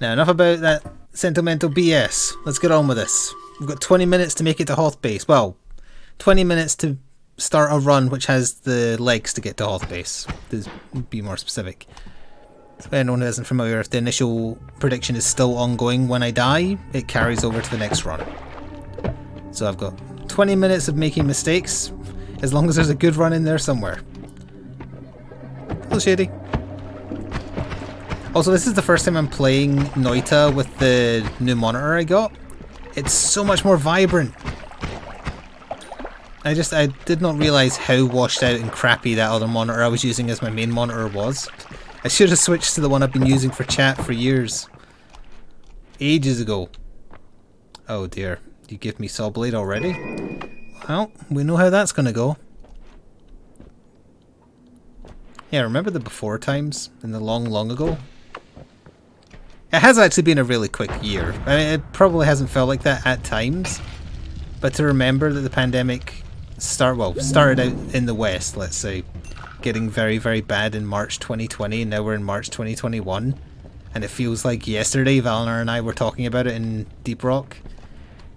Now, enough about that sentimental BS. Let's get on with this. We've got 20 minutes to make it to Hoth Base. Well, 20 minutes to start a run which has the legs to get to Hoth Base, to be more specific. So anyone who isn't familiar, if the initial prediction is still ongoing when I die, it carries over to the next run. So I've got 20 minutes of making mistakes, as long as there's a good run in there somewhere. A little shady. Also, this is the first time I'm playing Noita with the new monitor I got. It's so much more vibrant. I did not realise how washed out and crappy that other monitor I was using as my main monitor was. I should have switched to the one I've been using for chat for years. Ages ago. Oh dear, you give me Saw Blade already? Well, we know how that's gonna go. Yeah, remember the before times in the long ago? It has actually been a really quick year. I mean, it probably hasn't felt like that at times, but to remember that the pandemic started out in the West, let's say, getting very bad in March 2020, and now we're in March 2021, and it feels like yesterday Valner and I were talking about it in Deep Rock.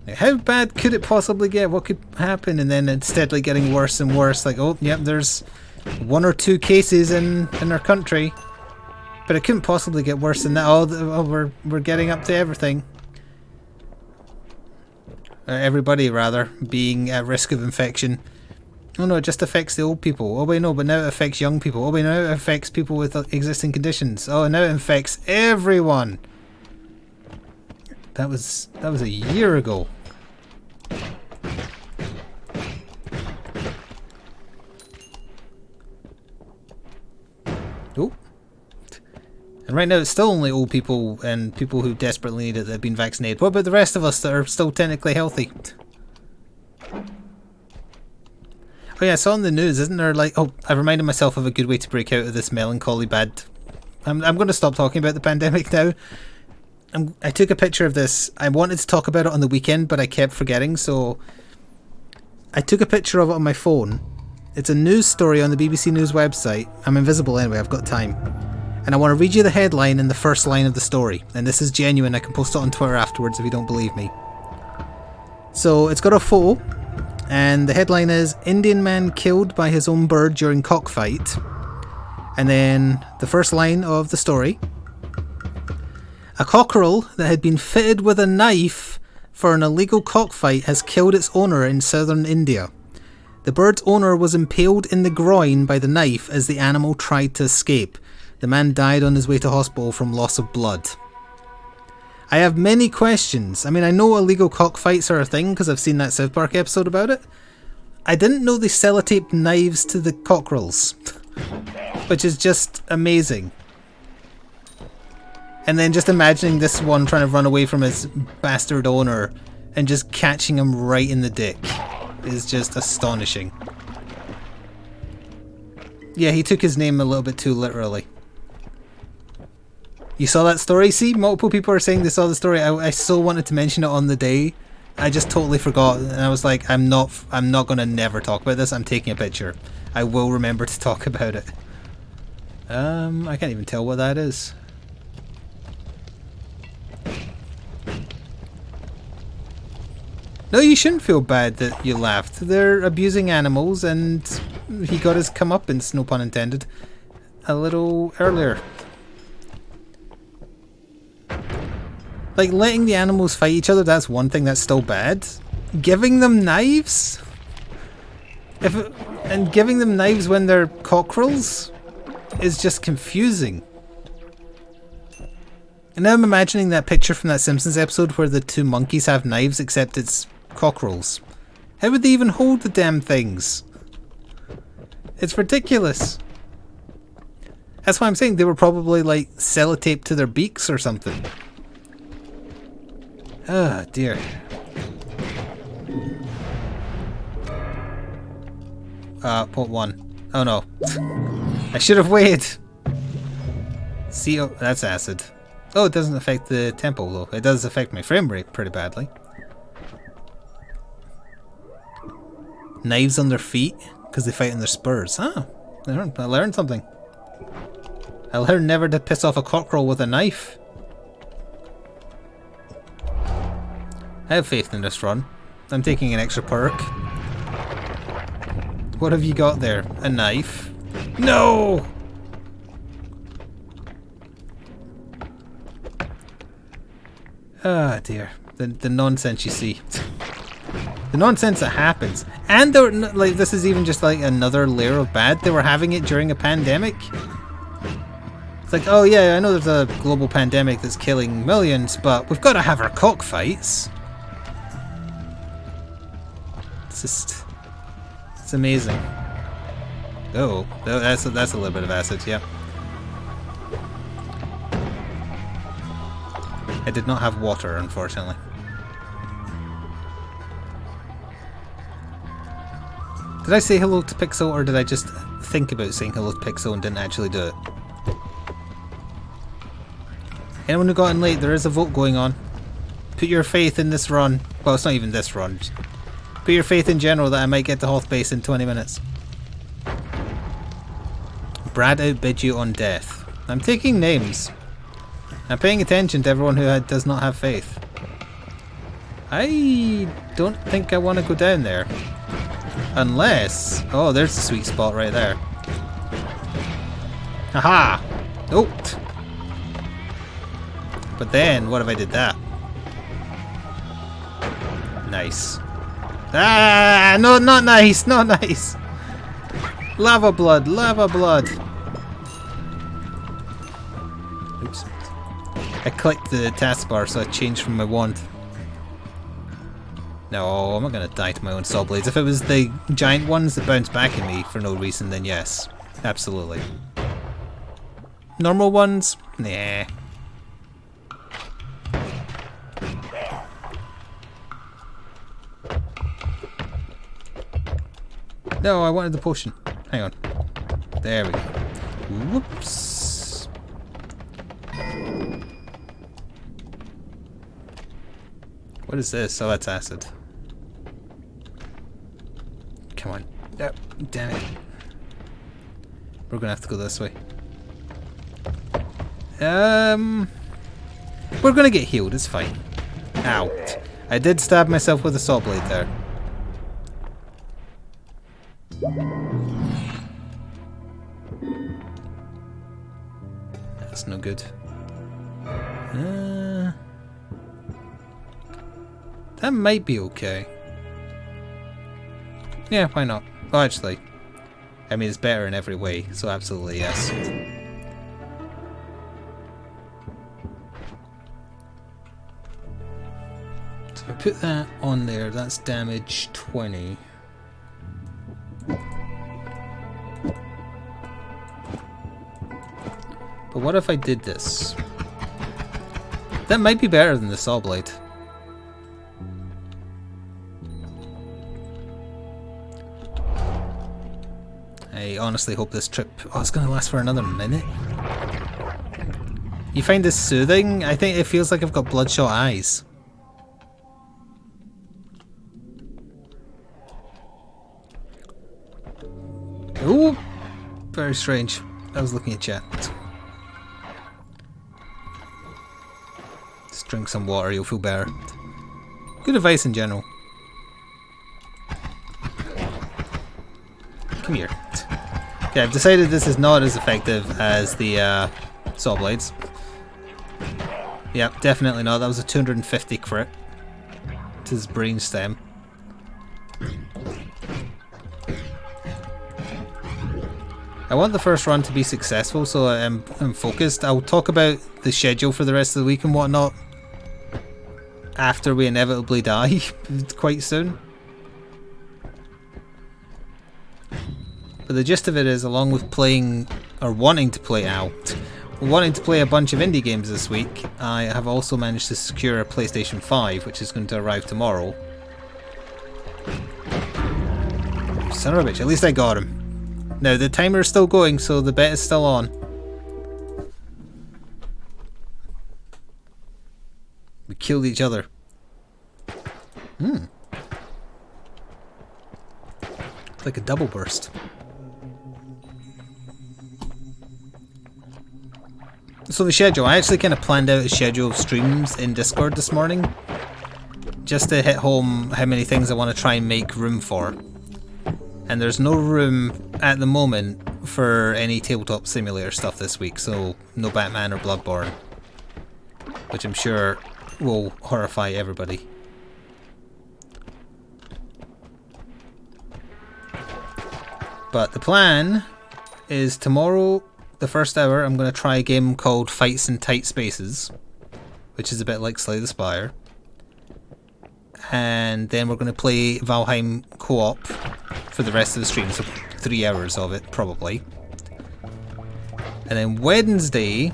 Like, how bad could it possibly get? What could happen? And then it's steadily getting worse and worse. Like, oh, yep, there's 1 or 2 cases in our country. But it couldn't possibly get worse than that. Oh, we're getting up to everything. Everybody, rather, being at risk of infection. Oh no, it just affects the old people. Oh wait, no, but now it affects young people. Oh wait, now it affects people with existing conditions. Oh, now it infects everyone. That was a year ago. Oh. And right now it's still only old people and people who desperately need it that have been vaccinated. What about the rest of us that are still technically healthy? Oh yeah, I saw on the news, isn't there, like... Oh, I reminded myself of a good way to break out of this melancholy bad... I'm going to stop talking about the pandemic now. I took a picture of this. I wanted to talk about it on the weekend, but I kept forgetting, so... I took a picture of it on my phone. It's a news story on the BBC News website. I'm invisible anyway, I've got time. And I want to read you the headline and the first line of the story. And this is genuine, I can post it on Twitter afterwards if you don't believe me. So, it's got a photo. And the headline is, Indian man killed by his own bird during cockfight. And then the first line of the story. A cockerel that had been fitted with a knife for an illegal cockfight has killed its owner in southern India. The bird's owner was impaled in the groin by the knife as the animal tried to escape. The man died on his way to hospital from loss of blood. I have many questions. I mean, I know illegal cockfights are a thing because I've seen that South Park episode about it. I didn't know they sellotaped knives to the cockerels, which is just amazing. And then just imagining this one trying to run away from his bastard owner and just catching him right in the dick is just astonishing. Yeah, he took his name a little bit too literally. You saw that story? See, multiple people are saying they saw the story. I so wanted to mention it on the day. I just totally forgot, and I was like, I'm not gonna never talk about this. I'm taking a picture. I will remember to talk about it. I can't even tell what that is. No, you shouldn't feel bad that you laughed. They're abusing animals, and he got his comeuppance, no pun intended, a little earlier. Like, letting the animals fight each other, that's one thing, that's still bad. Giving them knives? And giving them knives when they're cockerels is just confusing. And now I'm imagining that picture from that Simpsons episode where the 2 monkeys have knives, except it's cockerels. How would they even hold the damn things? It's ridiculous. That's why I'm saying they were probably like sellotaped to their beaks or something. Oh dear. Port 1. Oh no. I should have waited. See, oh, that's acid. Oh, it doesn't affect the tempo though. It does affect my frame rate pretty badly. Knives on their feet because they fight on their spurs. Ah, I learned something. I learned never to piss off a cockerel with a knife. I have faith in this run. I'm taking an extra perk. What have you got there? A knife? No! Ah, dear. The nonsense you see. The nonsense that happens. And they're, like, this is even just like another layer of bad. They were having it during a pandemic. It's like, oh yeah, I know there's a global pandemic that's killing millions, but we've got to have our cockfights. It's just... it's amazing. Oh, that's a little bit of acid, yeah. I did not have water, unfortunately. Did I say hello to Pixel, or did I just think about saying hello to Pixel and didn't actually do it? Anyone who got in late, there is a vote going on. Put your faith in this run. Well, it's not even this run. Put your faith in general that I might get to Hoth Base in 20 minutes. Brad outbid you on death. I'm taking names. I'm paying attention to everyone who does not have faith. I don't think I want to go down there. Unless... oh, there's the sweet spot right there. Haha! Oh! But then, what if I did that? Nice. Ah! No, not nice! Not nice! Lava blood! Lava blood! Oops. I clicked the taskbar, so I changed from my wand. No, I'm not going to die to my own saw blades. If it was the giant ones that bounce back at me for no reason, then yes. Absolutely. Normal ones? Nah. No, I wanted the potion. Hang on. There we go. Whoops. What is this? Oh, that's acid. Come on. Oh, damn it. We're gonna have to go this way. We're gonna get healed, it's fine. Ow. I did stab myself with a saw blade there. That's no good. That might be okay. Yeah, why not? Well, actually, I mean, it's better in every way, so absolutely yes. So if I put that on there, that's damage 20. But what if I did this? That might be better than the saw blade. I honestly hope this trip... oh, it's going to last for another minute? You find this soothing? I think it feels like I've got bloodshot eyes. Ooh! Very strange. I was looking at chat. Just drink some water, you'll feel better. Good advice in general. Come here. Okay, I've decided this is not as effective as the saw blades. Yep, definitely not. That was a 250 crit to his brain stem. I want the first run to be successful, so I'm focused. I'll talk about the schedule for the rest of the week and whatnot after we inevitably die quite soon. But the gist of it is, along with playing, or wanting to play out, wanting to play a bunch of indie games this week, I have also managed to secure a PlayStation 5, which is going to arrive tomorrow. Son of a bitch, at least I got him. Now, the timer is still going, so the bet is still on. We killed each other. It's like a double burst. So the schedule, I actually kind of planned out a schedule of streams in Discord this morning. just to hit home how many things I want to try and make room for. And there's no room at the moment for any tabletop simulator stuff this week, so no Batman or Bloodborne, which I'm sure will horrify everybody. But the plan is tomorrow, the first hour, I'm going to try a game called Fights in Tight Spaces, which is a bit like Slay the Spire. And then we're going to play Valheim co-op for the rest of the stream, so 3 hours of it, probably. And then Wednesday,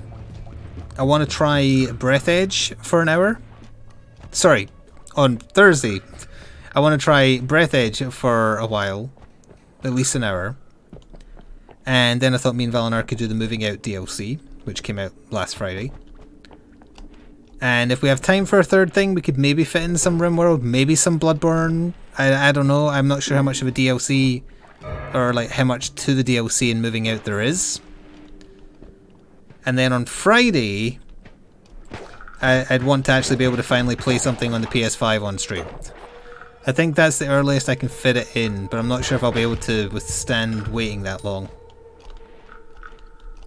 I want to try Breath Edge for an hour. Sorry, on Thursday, I want to try Breath Edge for a while, at least an hour. And then I thought me and Valinar could do the Moving Out DLC, which came out last Friday. And if we have time for a third thing, we could maybe fit in some RimWorld, maybe some Bloodborne. I don't know. I'm not sure how much of a DLC, or like how much to the DLC in Moving Out there is. And then on Friday, I'd want to actually be able to finally play something on the PS5 on stream. I think that's the earliest I can fit it in, but I'm not sure if I'll be able to withstand waiting that long.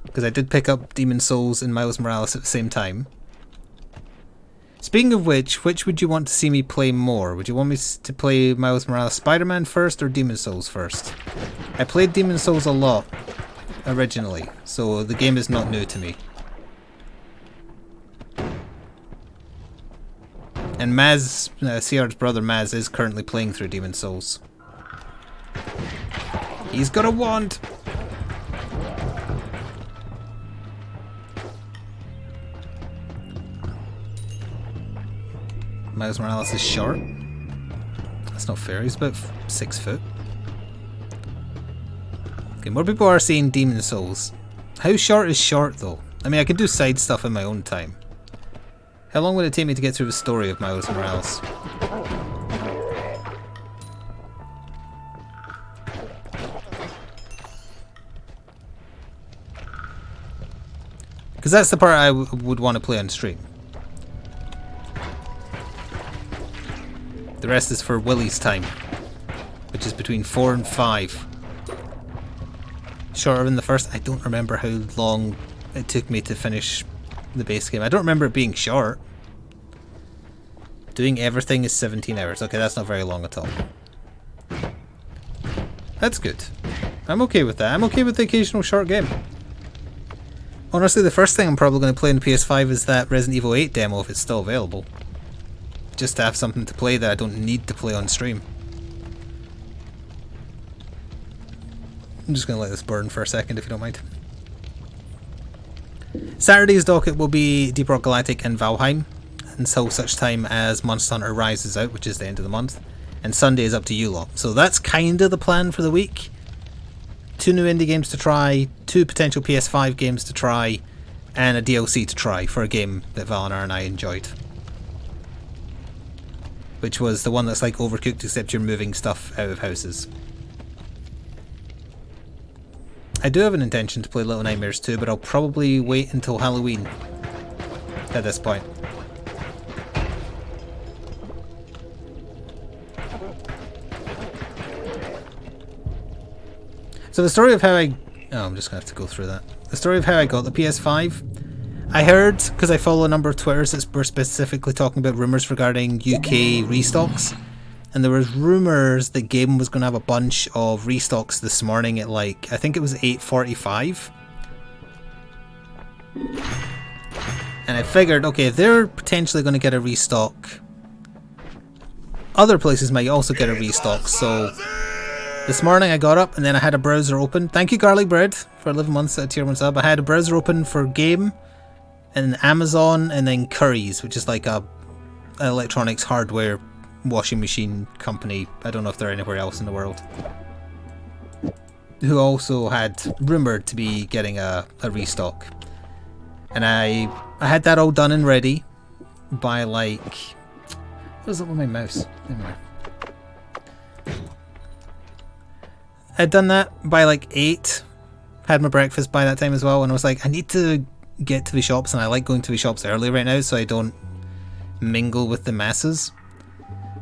Because I did pick up Demon's Souls and Miles Morales at the same time. Speaking of which would you want to see me play more? Would you want me to play Miles Morales Spider-Man first or Demon's Souls first? I played Demon's Souls a lot originally, so the game is not new to me. And Maz, CR's brother Maz, is currently playing through Demon's Souls. He's got a wand! Miles Morales is short. That's not fair, he's about 6 foot. Okay, more people are seeing Demon's Souls. How short is short though? I mean, I can do side stuff in my own time. How long would it take me to get through the story of Miles Morales? Because that's the part I would want to play on stream. The rest is for Willie's time, which is between 4 and 5. Shorter than the first. I don't remember how long it took me to finish the base game. I don't remember it being short. Doing everything is 17 hours. Okay, that's not very long at all. That's good. I'm okay with that. I'm okay with the occasional short game. Honestly, the first thing I'm probably going to play on the PS5 is that Resident Evil 8 demo if it's still available. Just to have something to play that I don't need to play on stream. I'm just going to let this burn for a second if you don't mind. Saturday's docket will be Deep Rock Galactic and Valheim until such time as Monster Hunter Rise is out, which is the end of the month. And Sunday is up to you lot. So that's kind of the plan for the week. 2 new indie games to try, 2 potential PS5 games to try, and a DLC to try for a game that Valinar and I enjoyed. Which was the one that's like Overcooked except you're moving stuff out of houses. I do have an intention to play Little Nightmares 2, but I'll probably wait until Halloween at this point. So the story of how I... Oh, I'm just going to have to go through that. The story of how I got the PS5. I heard, because I follow a number of Twitters that were specifically talking about rumours regarding UK restocks. And there was rumours that Gaben was going to have a bunch of restocks this morning at like, I think it was 8:45. And I figured, okay, if they're potentially going to get a restock, other places might also get a restock. So this morning I got up and then I had a browser open. Thank you Garlic Bread for 11 months at tier 1 sub. I had a browser open for Game and Amazon and then Currys, which is like a electronics hardware washing machine company. I don't know if they're anywhere else in the world. Who also had rumoured to be getting a restock. And I had that all done and ready by like... What was up with my mouse? Anyway. I'd done that by like 8. Had my breakfast by that time as well, and I was like, I need to get to the shops, and I like going to the shops early right now so I don't mingle with the masses.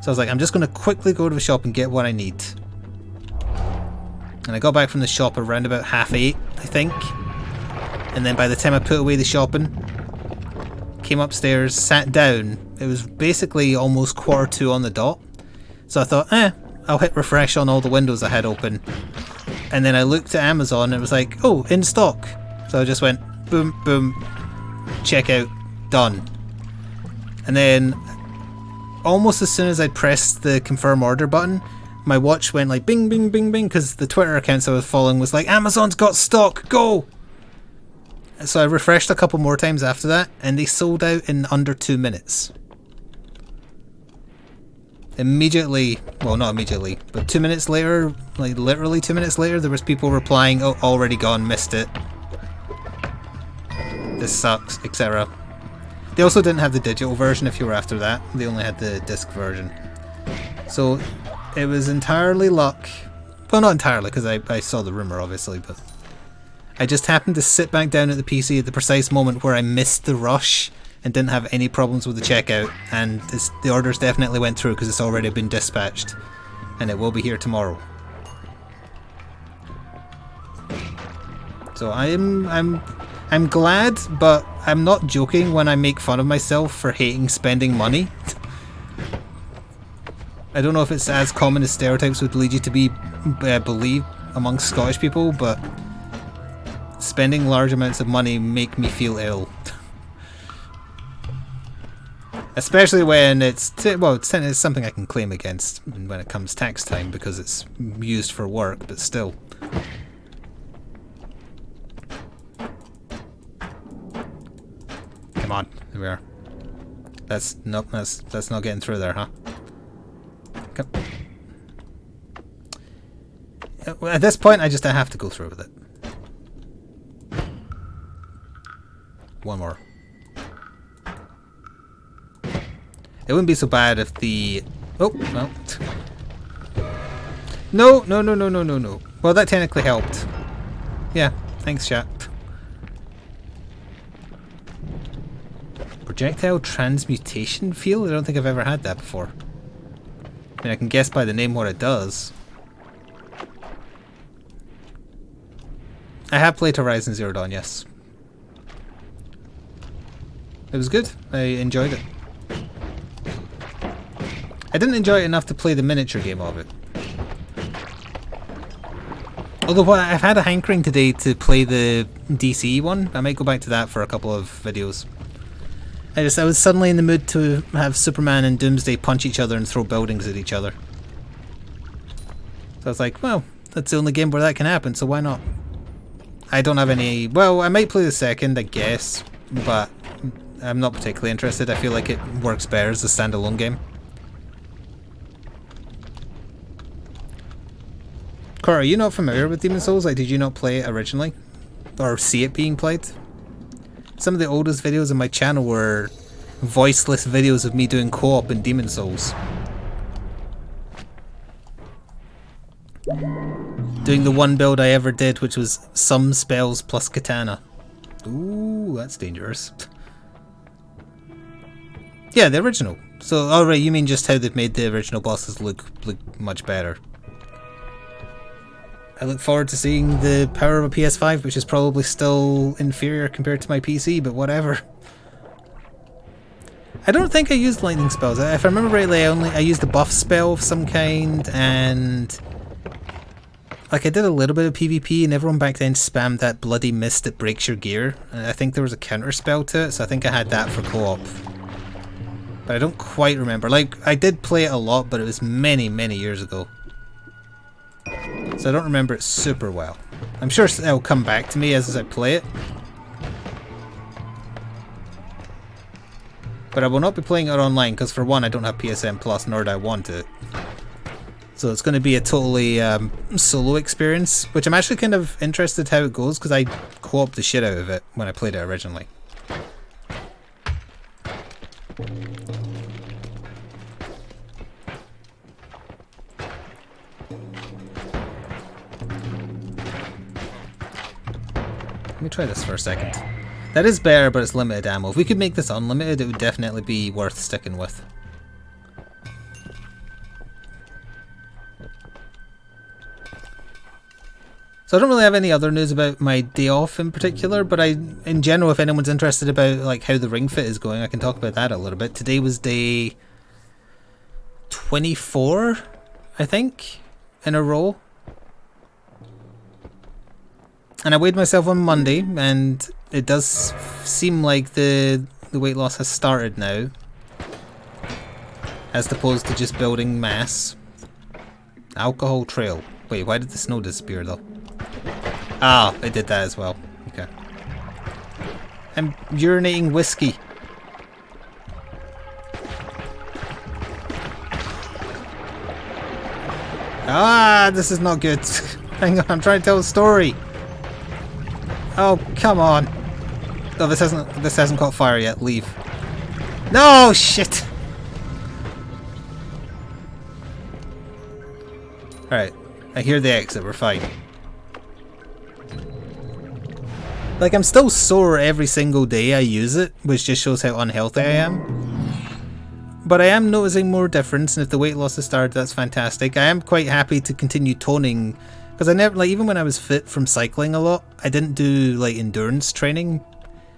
So I was like, I'm just going to quickly go to the shop and get what I need. And I got back from the shop around about 8:30, I think. And then by the time I put away the shopping, came upstairs, sat down, it was basically almost 1:45 on the dot. So I thought, I'll hit refresh on all the windows I had open. And then I looked at Amazon and it was like, oh, in stock. So I just went, boom, boom, checkout, done. And then almost as soon as I pressed the confirm order button, my watch went like bing, bing, bing, bing, because the Twitter accounts I was following was like, Amazon's got stock, go! So I refreshed a couple more times after that, and they sold out in under 2 minutes. Immediately, well, not immediately, but 2 minutes later, like literally 2 minutes later, there was people replying, oh, already gone, missed it. This sucks, etc. They also didn't have the digital version if you were after that. They only had the disc version. So it was entirely luck. Well, not entirely, because I saw the rumour, obviously, but I just happened to sit back down at the PC at the precise moment where I missed the rush and didn't have any problems with the checkout, and the orders definitely went through because it's already been dispatched, and it will be here tomorrow. So I'm glad, but I'm not joking when I make fun of myself for hating spending money. I don't know if it's as common as stereotypes would lead you to believe amongst Scottish people, but spending large amounts of money make me feel ill. Especially when it's something I can claim against when it comes tax time because it's used for work, but still. Come on, here we are. That's not getting through there, huh? Come. At this point, I just have to go through with it. One more. It wouldn't be so bad if the... Oh, no. No. Well, that technically helped. Yeah, thanks, chat. Projectile transmutation field? I don't think I've ever had that before. I mean, I can guess by the name what it does. I have played Horizon Zero Dawn, yes. It was good. I enjoyed it. I didn't enjoy it enough to play the miniature game of it. Although I've had a hankering today to play the DC one. I might go back to that for a couple of videos. I was suddenly in the mood to have Superman and Doomsday punch each other and throw buildings at each other. So I was like, well, that's the only game where that can happen, so why not? I don't have any... Well, I might play the second, I guess, but I'm not particularly interested. I feel like it works better as a standalone game. Cora, are you not familiar with Demon's Souls? Like, did you not play it originally? Or see it being played? Some of the oldest videos on my channel were voiceless videos of me doing co-op in Demon's Souls. Doing the one build I ever did, which was some spells plus katana. Ooh, that's dangerous. Yeah, the original. So, alright, you mean just how they've made the original bosses look much better. I look forward to seeing the power of a PS5, which is probably still inferior compared to my PC, but whatever. I don't think I used lightning spells. If I remember rightly, I used a buff spell of some kind, and like I did a little bit of PvP, and everyone back then spammed that bloody mist that breaks your gear. And I think there was a counter spell to it, so I think I had that for co-op. But I don't quite remember. Like, I did play it a lot, but it was many, many years ago. So I don't remember it super well. I'm sure it'll come back to me as I play it. But I will not be playing it online because, for one, I don't have PSN Plus, nor do I want it. So it's going to be a totally solo experience, which I'm actually kind of interested how it goes because I co-opted the shit out of it when I played it originally. Let me try this for a second. That is better, but it's limited ammo. If we could make this unlimited, it would definitely be worth sticking with. So I don't really have any other news about my day off in particular, but in general, if anyone's interested about like how the Ring Fit is going, I can talk about that a little bit. Today was day 24, I think, in a row. And I weighed myself on Monday, and it does seem like the weight loss has started now, as opposed to just building mass. Alcohol trail. Wait, why did the snow disappear though? Ah, it did that as well. Okay. I'm urinating whiskey. Ah, this is not good. Hang on, I'm trying to tell a story. Oh, come on. Oh, this hasn't caught fire yet. Leave. No, shit. Alright, I hear the exit, we're fine. Like, I'm still sore every single day I use it, which just shows how unhealthy I am. But I am noticing more difference, and if the weight loss has started, that's fantastic. I am quite happy to continue toning, because I never, like, even when I was fit from cycling a lot, I didn't do, like, endurance training.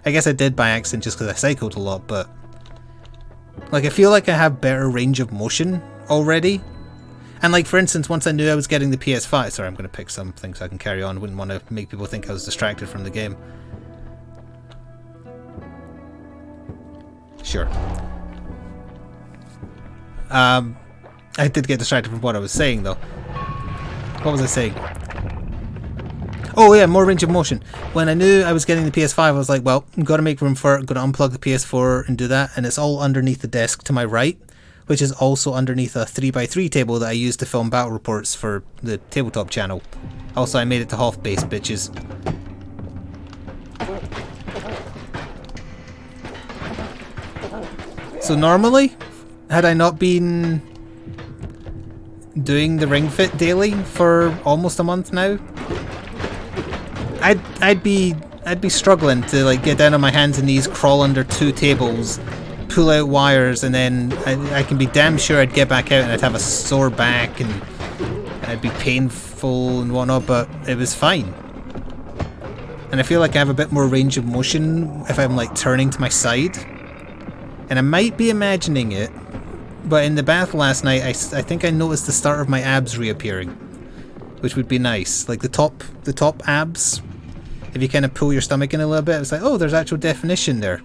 I guess I did by accident just because I cycled a lot, but... like, I feel like I have better range of motion already. And like, for instance, once I knew I was getting the PS5... sorry, I'm going to pick something so I can carry on. I wouldn't want to make people think I was distracted from the game. Sure. I did get distracted from what I was saying, though. What was I saying? Oh yeah, more range of motion. When I knew I was getting the PS5, I was like, well, I'm going to make room for it. I'm going to unplug the PS4 and do that. And it's all underneath the desk to my right, which is also underneath a 3x3 table that I use to film battle reports for the tabletop channel. Also, I made it to half base, bitches. So normally, had I not been doing the Ring Fit daily for almost a month now, I'd be struggling to like get down on my hands and knees, crawl under two tables, pull out wires, and then I can be damn sure I'd get back out and I'd have a sore back and I'd be painful and whatnot, but it was fine. And I feel like I have a bit more range of motion if I'm like turning to my side. And I might be imagining it, but in the bath last night I think I noticed the start of my abs reappearing, which would be nice. Like the top abs, if you kind of pull your stomach in a little bit, it's like, oh, there's actual definition there.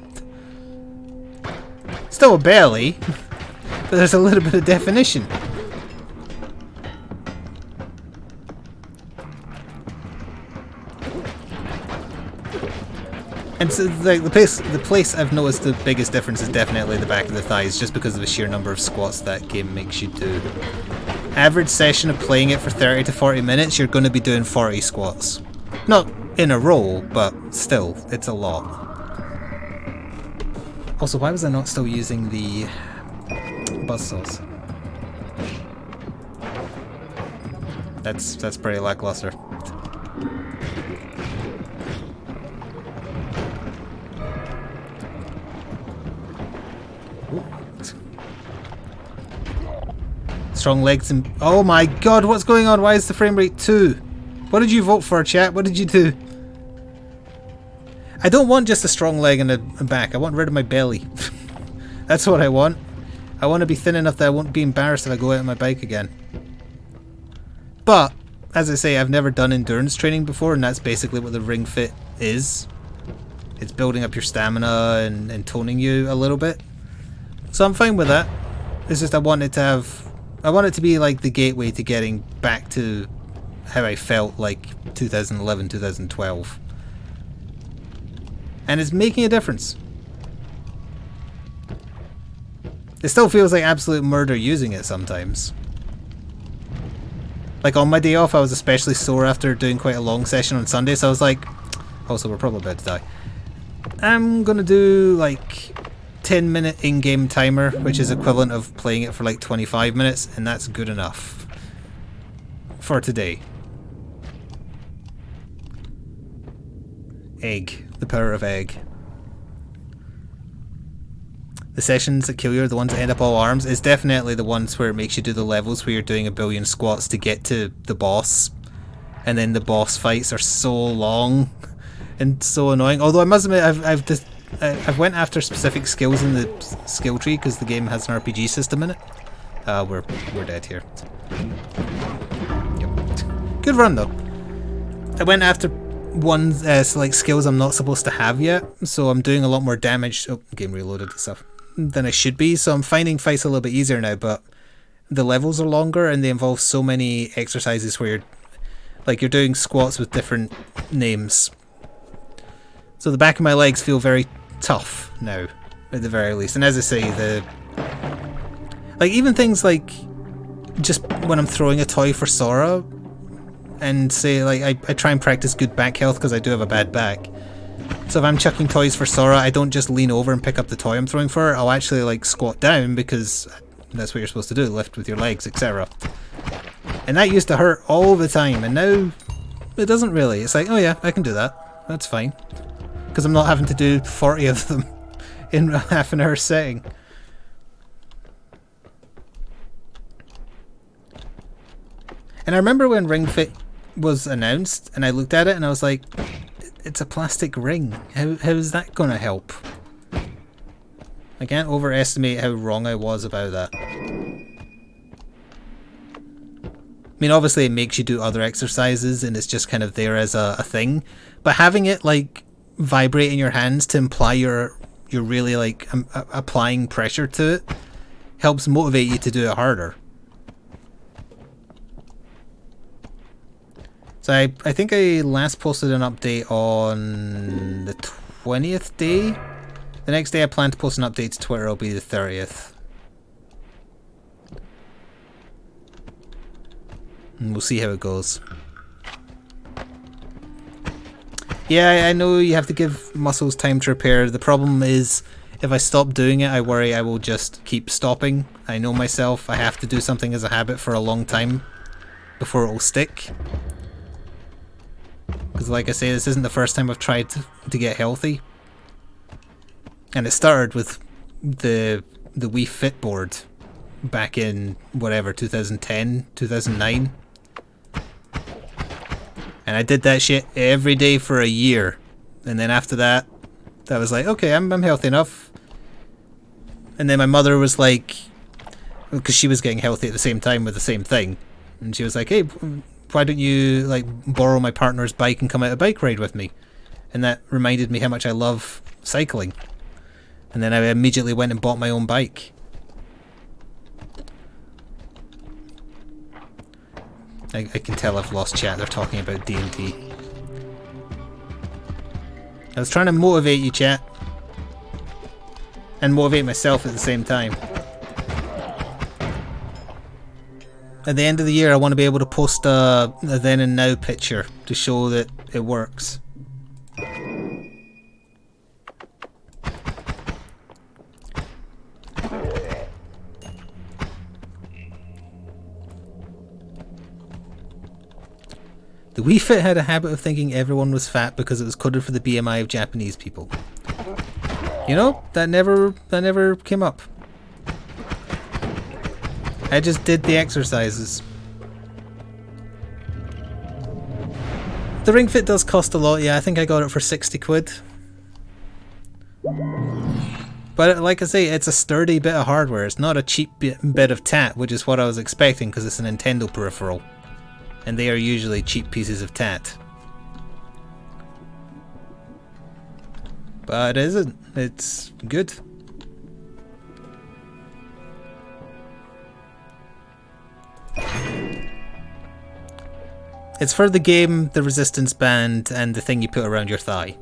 Still a belly, but there's a little bit of definition. And so the place I've noticed the biggest difference is definitely the back of the thighs, just because of the sheer number of squats that game makes you do. Average session of playing it for 30 to 40 minutes, you're going to be doing 40 squats. Not in a row, but still, it's a lot. Also, why was I not still using the buzzsaws? That's pretty lackluster. Strong legs and... oh my god, what's going on? Why is the frame rate 2? What did you vote for, chat? What did you do? I don't want just a strong leg and a back. I want rid of my belly. That's what I want. I want to be thin enough that I won't be embarrassed if I go out on my bike again. But, as I say, I've never done endurance training before, and that's basically what the Ring Fit is. It's building up your stamina and toning you a little bit. So I'm fine with that. It's just I want it to be like the gateway to getting back to how I felt like 2011, 2012. And it's making a difference. It still feels like absolute murder using it sometimes. Like on my day off I was especially sore after doing quite a long session on Sunday, so I was like, also we're probably about to die. I'm gonna do like 10-minute in-game timer, which is equivalent of playing it for like 25 minutes, and that's good enough for today. Egg. The power of egg. The sessions that kill you are the ones that end up all arms. It's definitely the ones where it makes you do the levels where you're doing a billion squats to get to the boss. and then the boss fights are so long and so annoying. Although I must admit, I've went after specific skills in the skill tree because the game has an RPG system in it. We're dead here. Yep. Good run though. I went after like skills I'm not supposed to have yet, so I'm doing a lot more damage. Oh, game reloaded and stuff than I should be. So I'm finding fights a little bit easier now, but the levels are longer and they involve so many exercises where you're doing squats with different names. So the back of my legs feel very tough now, at the very least. And as I say, even things like just when I'm throwing a toy for Sora, and say I try and practice good back health because I do have a bad back. So if I'm chucking toys for Sora, I don't just lean over and pick up the toy I'm throwing for her. I'll actually squat down because that's what you're supposed to do, lift with your legs, etc. And that used to hurt all the time, and now it doesn't really. It's like, oh yeah, I can do that. That's fine. Because I'm not having to do 40 of them in a half an hour setting. And I remember when Ring Fit was announced, and I looked at it and I was like, it's a plastic ring. How is that going to help? I can't overestimate how wrong I was about that. I mean, obviously it makes you do other exercises and it's just kind of there as a thing, but having it vibrate in your hands to imply you're really applying pressure to it helps motivate you to do it harder. So I think I last posted an update on the 20th day. The next day I plan to post an update to Twitter will be the 30th. And we'll see how it goes. Yeah, I know you have to give muscles time to repair. The problem is, if I stop doing it, I worry I will just keep stopping. I know myself, I have to do something as a habit for a long time before it will stick. Because like I say, this isn't the first time I've tried to get healthy. And it started with the Wii Fit board back in, whatever, 2010, 2009. And I did that shit every day for a year. And then after that, I was like, okay, I'm healthy enough. And then my mother was like, because she was getting healthy at the same time with the same thing. And she was like, hey, why don't you borrow my partner's bike and come out a bike ride with me? And that reminded me how much I love cycling. And then I immediately went and bought my own bike. I can tell I've lost chat. They're talking about D&D. I was trying to motivate you, chat. And motivate myself at the same time. At the end of the year, I want to be able to post a then and now picture to show that it works. The Wii Fit had a habit of thinking everyone was fat because it was coded for the BMI of Japanese people. You know, that never came up. I just did the exercises. The Ring Fit does cost a lot, yeah, I think I got it for 60 quid. But like I say, it's a sturdy bit of hardware, it's not a cheap bit of tat, which is what I was expecting because it's a Nintendo peripheral. And they are usually cheap pieces of tat. But it isn't, it's good. It's for the game, the resistance band, and the thing you put around your thigh.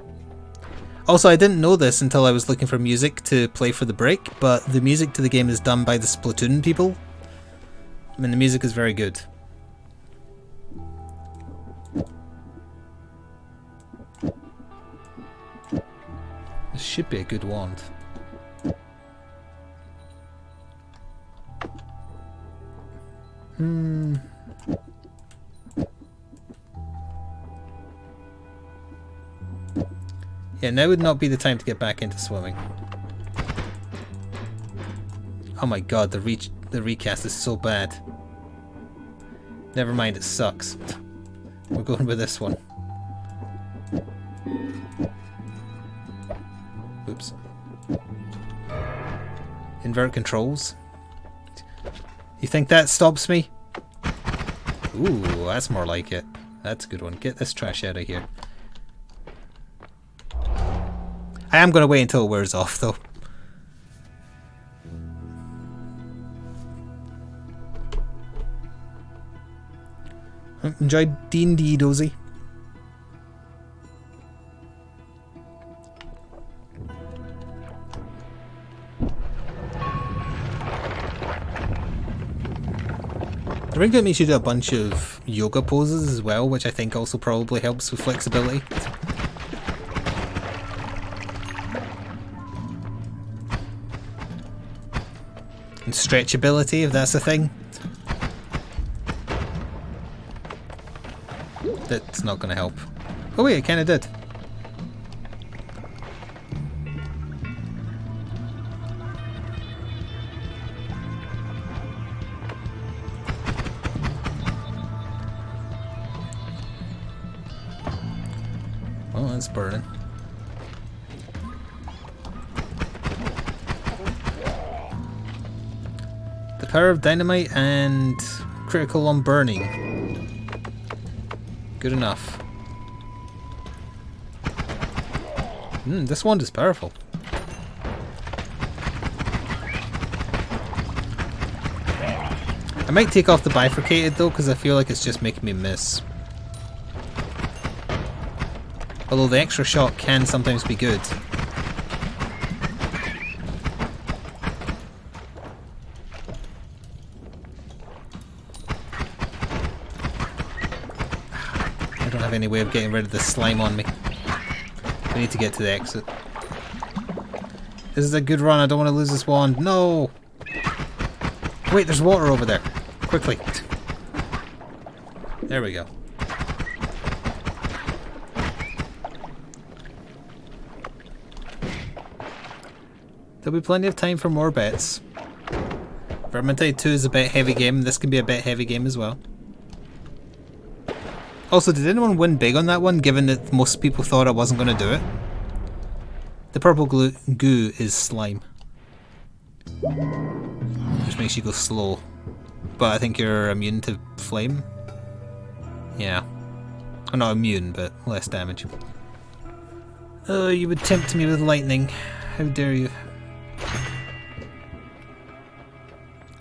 Also, I didn't know this until I was looking for music to play for the break, but the music to the game is done by the Splatoon people. And the music is very good. This should be a good wand. Yeah, now would not be the time to get back into swimming. Oh my god, the recast is so bad. Never mind, it sucks. We're going with this one. Oops. Invert controls. You think that stops me? Ooh, that's more like it. That's a good one. Get this trash out of here. I am going to wait until it wears off, though. Enjoy D&D, Dozy. The ring fit makes you do a bunch of yoga poses as well, which I think also probably helps with flexibility. And stretchability, if that's a thing. That's not going to help. Oh wait, it kind of did. Oh, that's burning. The power of dynamite and critical on burning. Good enough. This wand is powerful. I might take off the bifurcated though, because I feel like it's just making me miss. Although the extra shot can sometimes be good. I don't have any way of getting rid of this slime on me. I need to get to the exit. This is a good run, I don't want to lose this wand. No! Wait, there's water over there. Quickly. There we go. There'll be plenty of time for more bets. Vermintide 2 is a bet heavy game, this can be a bet heavy game as well. Also, did anyone win big on that one, given that most people thought I wasn't going to do it? The purple goo is slime. Which makes you go slow. But I think you're immune to flame? Yeah. I'm not immune, but less damage. Oh, you would tempt me with lightning. How dare you.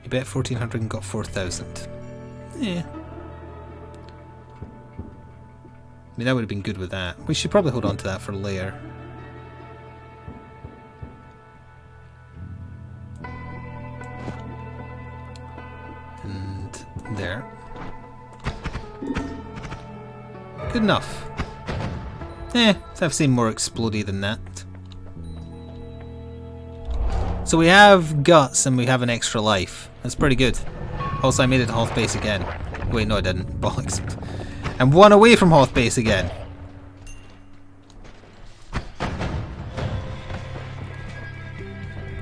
You bet 1400 and got 4000. Yeah. I mean, that would have been good with that. We should probably hold on to that for later. And there. Good enough. I've seen more explodey than that. So we have guts and we have an extra life. That's pretty good. Also, I made it to Hoth Base again. Wait, no I didn't. Bollocks. I'm one away from Hoth Base again.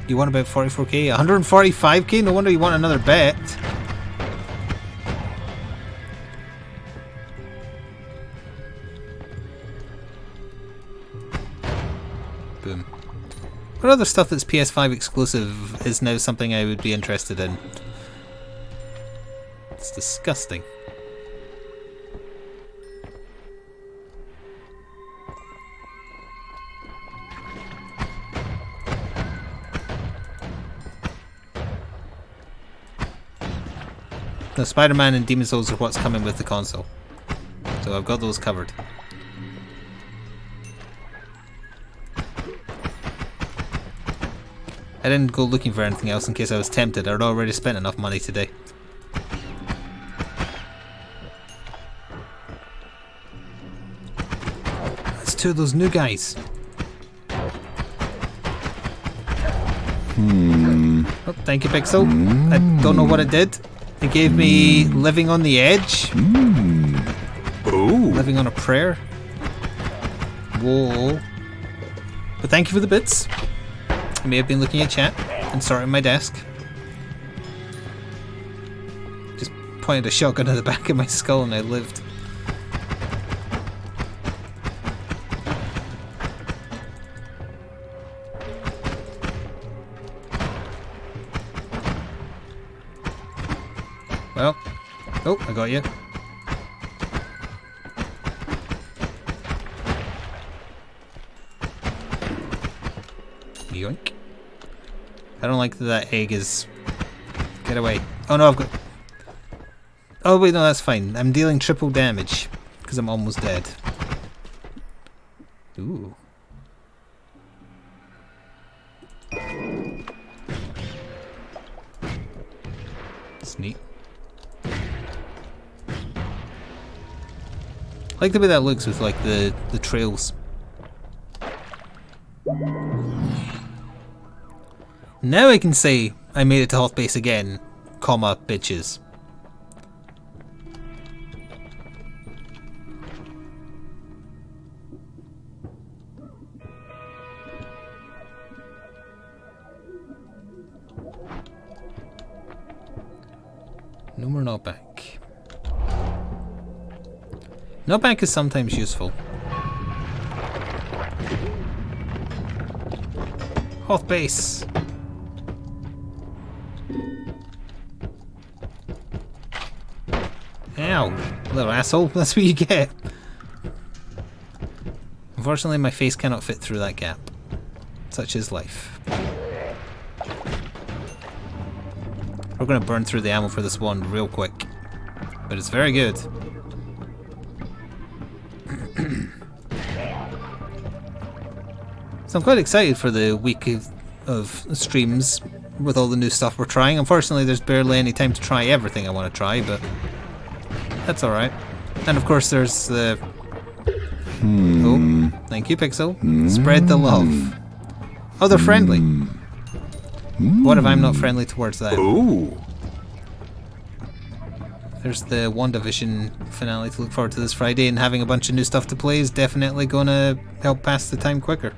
You want about 44k? 145k? No wonder you want another bet. Boom. What other stuff that's PS5 exclusive is now something I would be interested in? It's disgusting. The Spider-Man and Demon's Souls are what's coming with the console. So I've got those covered. I didn't go looking for anything else in case I was tempted. I'd already spent enough money today. That's two of those new guys. Oh, thank you, Pixel. I don't know what it did. It gave me Living on the Edge. Living on a Prayer. Whoa. But thank you for the bits. I may have been looking at chat and sorting my desk. Just pointed a shotgun at the back of my skull and I lived. Well. Oh, I got you. Yoink. I don't like that egg is... Get away. Oh no, I've got... Oh wait, no, that's fine. I'm dealing triple damage because I'm almost dead. Ooh. It's neat. I like the way that looks with like the trails. Now I can say I made it to Hoth Base again, comma, bitches. No more knockback. Knockback is sometimes useful. Hoth Base. Ow, little asshole, that's what you get. Unfortunately, my face cannot fit through that gap. Such is life. We're going to burn through the ammo for this one real quick. But it's very good. So I'm quite excited for the week of streams with all the new stuff we're trying. Unfortunately, there's barely any time to try everything I want to try, but that's alright. And of course there's the... Oh, thank you, Pixel. Spread the love. Oh, they're friendly. What if I'm not friendly towards that? Ooh. There's the WandaVision finale to look forward to this Friday, and having a bunch of new stuff to play is definitely going to help pass the time quicker.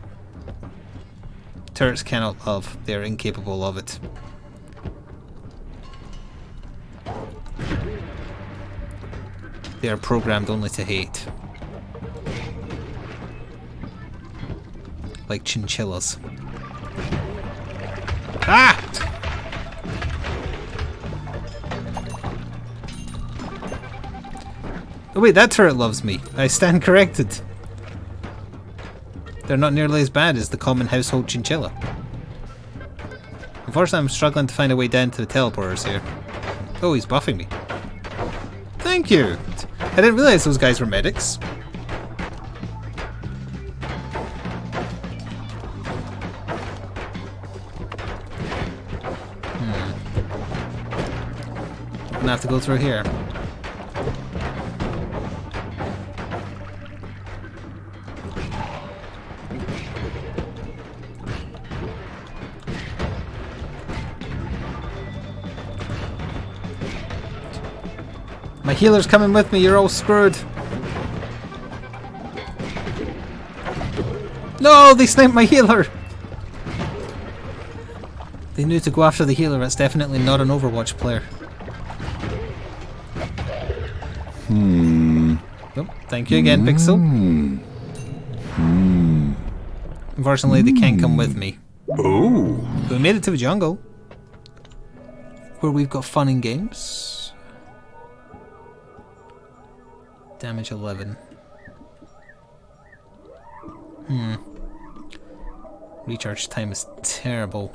Turrets cannot love. They are incapable of it. They are programmed only to hate. Like chinchillas. Ah! Oh wait, that turret loves me. I stand corrected. They're not nearly as bad as the common household chinchilla. Unfortunately, I'm struggling to find a way down to the teleporters here. Oh, he's buffing me. Thank you! I didn't realize those guys were medics. I'm gonna have to go through here. My healer's coming with me, you're all screwed. No, they sniped my healer! They knew to go after the healer, that's definitely not an Overwatch player. Nope, thank you again, Pixel. Unfortunately, they can't come with me. Ooh. But we made it to the jungle, where we've got fun and games. Damage 11. Recharge time is terrible.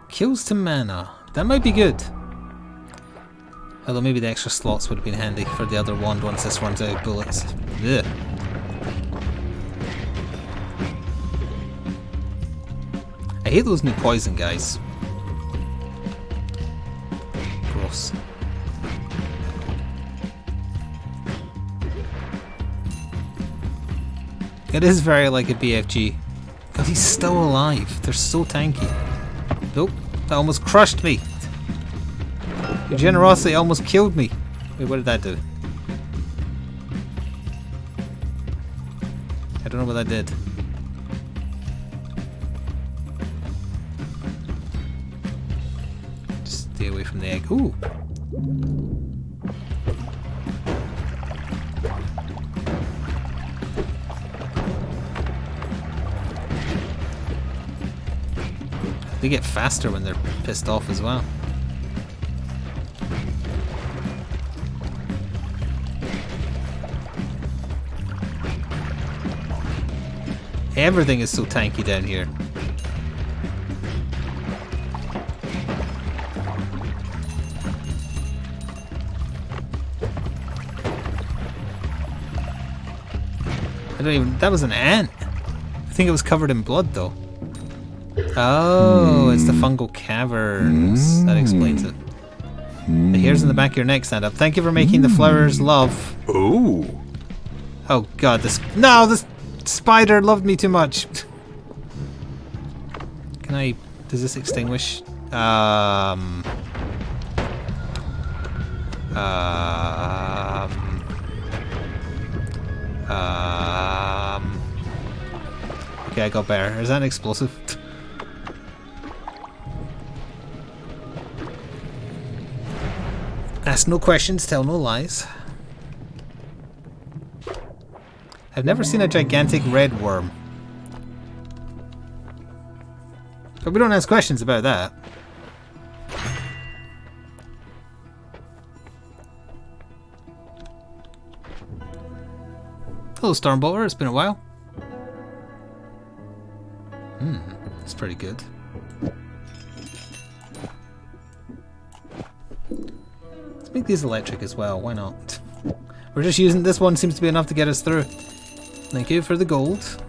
Kills to mana. That might be good. Although maybe the extra slots would have been handy for the other wand once this runs out of bullets. Ugh. I hate those new poison guys. Gross. It is very like a BFG. God, he's still alive. They're so tanky. Nope, that almost crushed me. Your generosity almost killed me. Wait, what did that do? I don't know what that did. Just stay away from the egg. Ooh! They get faster when they're pissed off as well. Everything is so tanky down here. I don't even... That was an ant. I think it was covered in blood though. Oh, it's the fungal caverns. That explains it. The hairs in the back of your neck stand up. Thank you for making the flowers love. Oh. Oh god, this... No, this spider loved me too much. Can I... Does this extinguish? Okay, I got better. Is that an explosive? Ask no questions, tell no lies. I've never seen a gigantic red worm. But we don't ask questions about that. Hello, Stormbolter. It's been a while. That's pretty good. Let's make these electric as well. Why not? We're just using... This one seems to be enough to get us through. Thank you for the gold.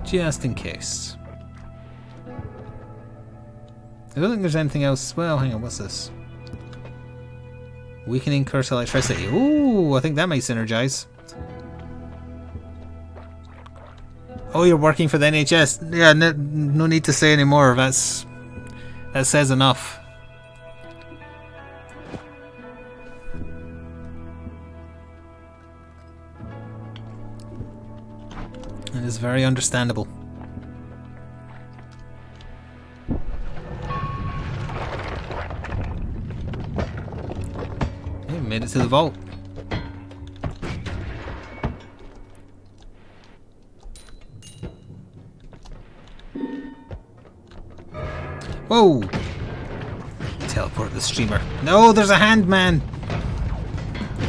Just in case. I don't think there's anything else. Well, hang on. What's this? Weakening curse electricity. Ooh, I think that might synergize. Oh, you're working for the NHS. Yeah, no need to say any more. That says enough. It is very understandable. Made it to the vault. Whoa! Teleport the streamer. No, there's a hand man.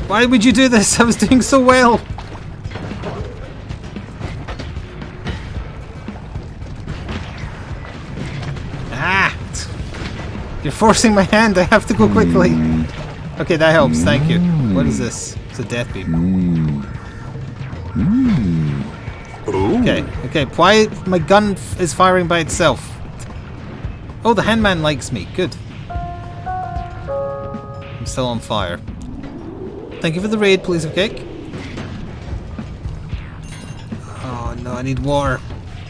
Why would you do this? I was doing so well. Ah! You're forcing my hand. I have to go quickly. Okay, that helps. Thank you. What is this? It's a death beam. Okay, okay. Why my gun is firing by itself? Oh, the handman likes me. Good. I'm still on fire. Thank you for the raid, police of cake. Oh no, I need water.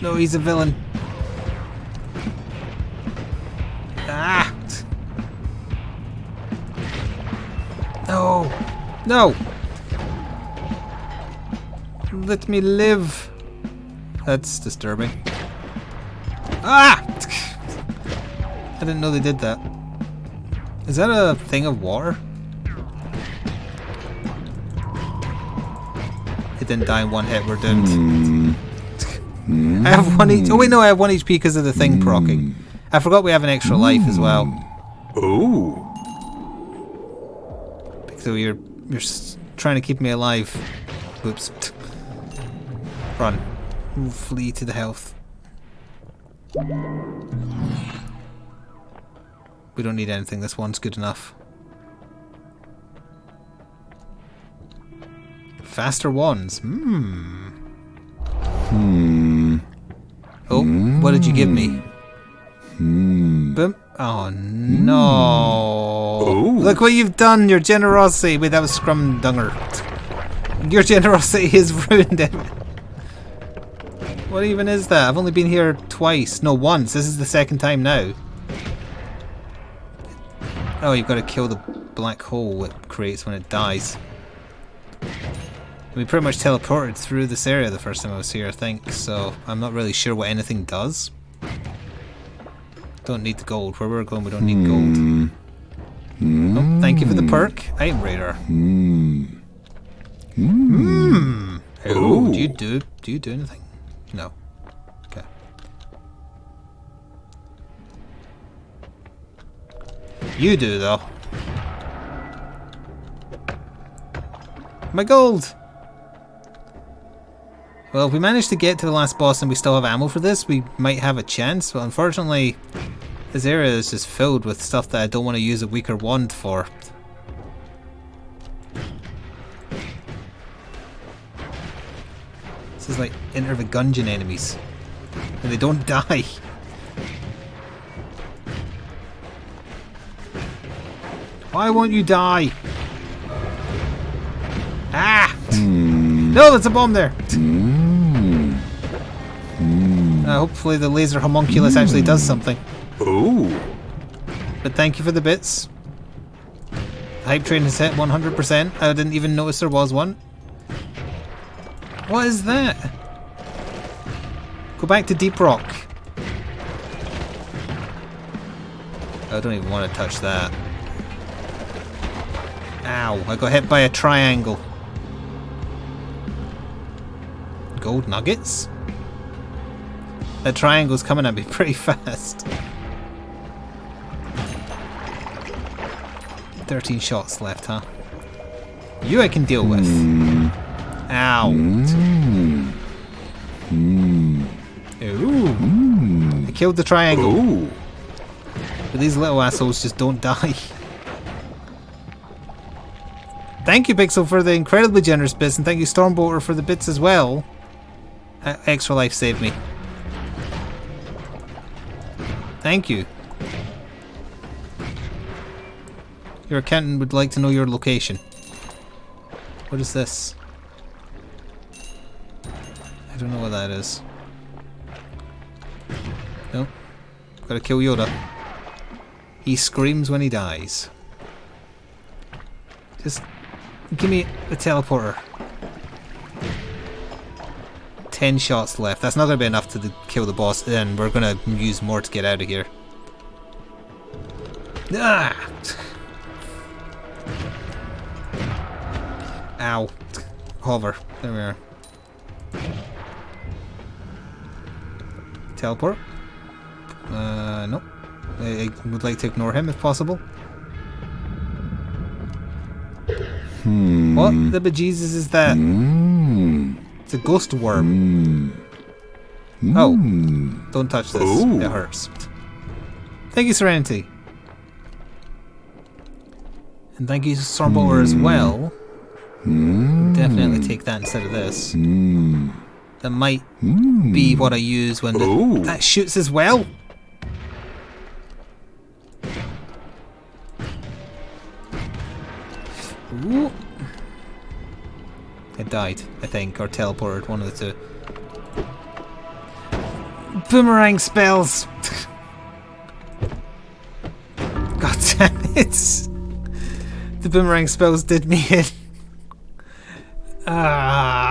No, he's a villain. Ah! No! No! Let me live! That's disturbing. Ah! I didn't know they did that. Is that a thing of water? It didn't die in one hit, we're doomed. I have 1 HP. Oh wait, no, I have 1 HP because of the thing proccing. I forgot we have an extra life as well. Oh! So you're trying to keep me alive. Oops. Run. Flee to the health. We don't need anything. This one's good enough. Faster wands. Oh, what did you give me? Boom. Oh no. Look what you've done, your generosity. Wait, that was Scrumdunger. Your generosity has ruined it. What even is that? I've only been here twice. No, once. This is the second time now. Oh, you've got to kill the black hole it creates when it dies. We pretty much teleported through this area the first time I was here, I think, so I'm not really sure what anything does. Don't need the gold. Where we're going, we don't need gold. Oh, thank you for the perk. Item Raider. Oh, do you do anything? No. Okay. You do though. My gold! Well, if we manage to get to the last boss and we still have ammo for this, we might have a chance, but unfortunately this area is just filled with stuff that I don't want to use a weaker wand for. This is like Enter the Gungeon enemies. And they don't die. Why won't you die? Ah! No, there's a bomb there! Hopefully the laser homunculus actually does something. But thank you for the bits. The hype train has hit 100%. I didn't even notice there was one. What is that? Go back to Deep Rock. I don't even want to touch that. Ow, I got hit by a triangle. Gold nuggets? That triangle's coming at me pretty fast. 13 shots left, huh? You I can deal with. Ow. Ooh. I killed the triangle. But these little assholes just don't die. Thank you, Pixel, for the incredibly generous bits, and thank you, Stormbolter, for the bits as well. Extra life saved me. Thank you. Your accountant would like to know your location. What is this? I don't know what that is. No. Gotta kill Yoda. He screams when he dies. Just give me the teleporter. 10 shots left. That's not going to be enough to kill the boss, and we're going to use more to get out of here. Ah! Ow. Hover. There we are. Teleport. Nope. I would like to ignore him if possible. What the bejesus is that? It's a ghost worm. Oh. Don't touch this. It hurts. Thank you, Serenity. And thank you, Stormbolter, as well. Definitely take that instead of this. That might be what I use when that shoots as well. Ooh. It died, I think, or teleported, one of the two. Boomerang spells! God damn it! The boomerang spells did me in. Ah.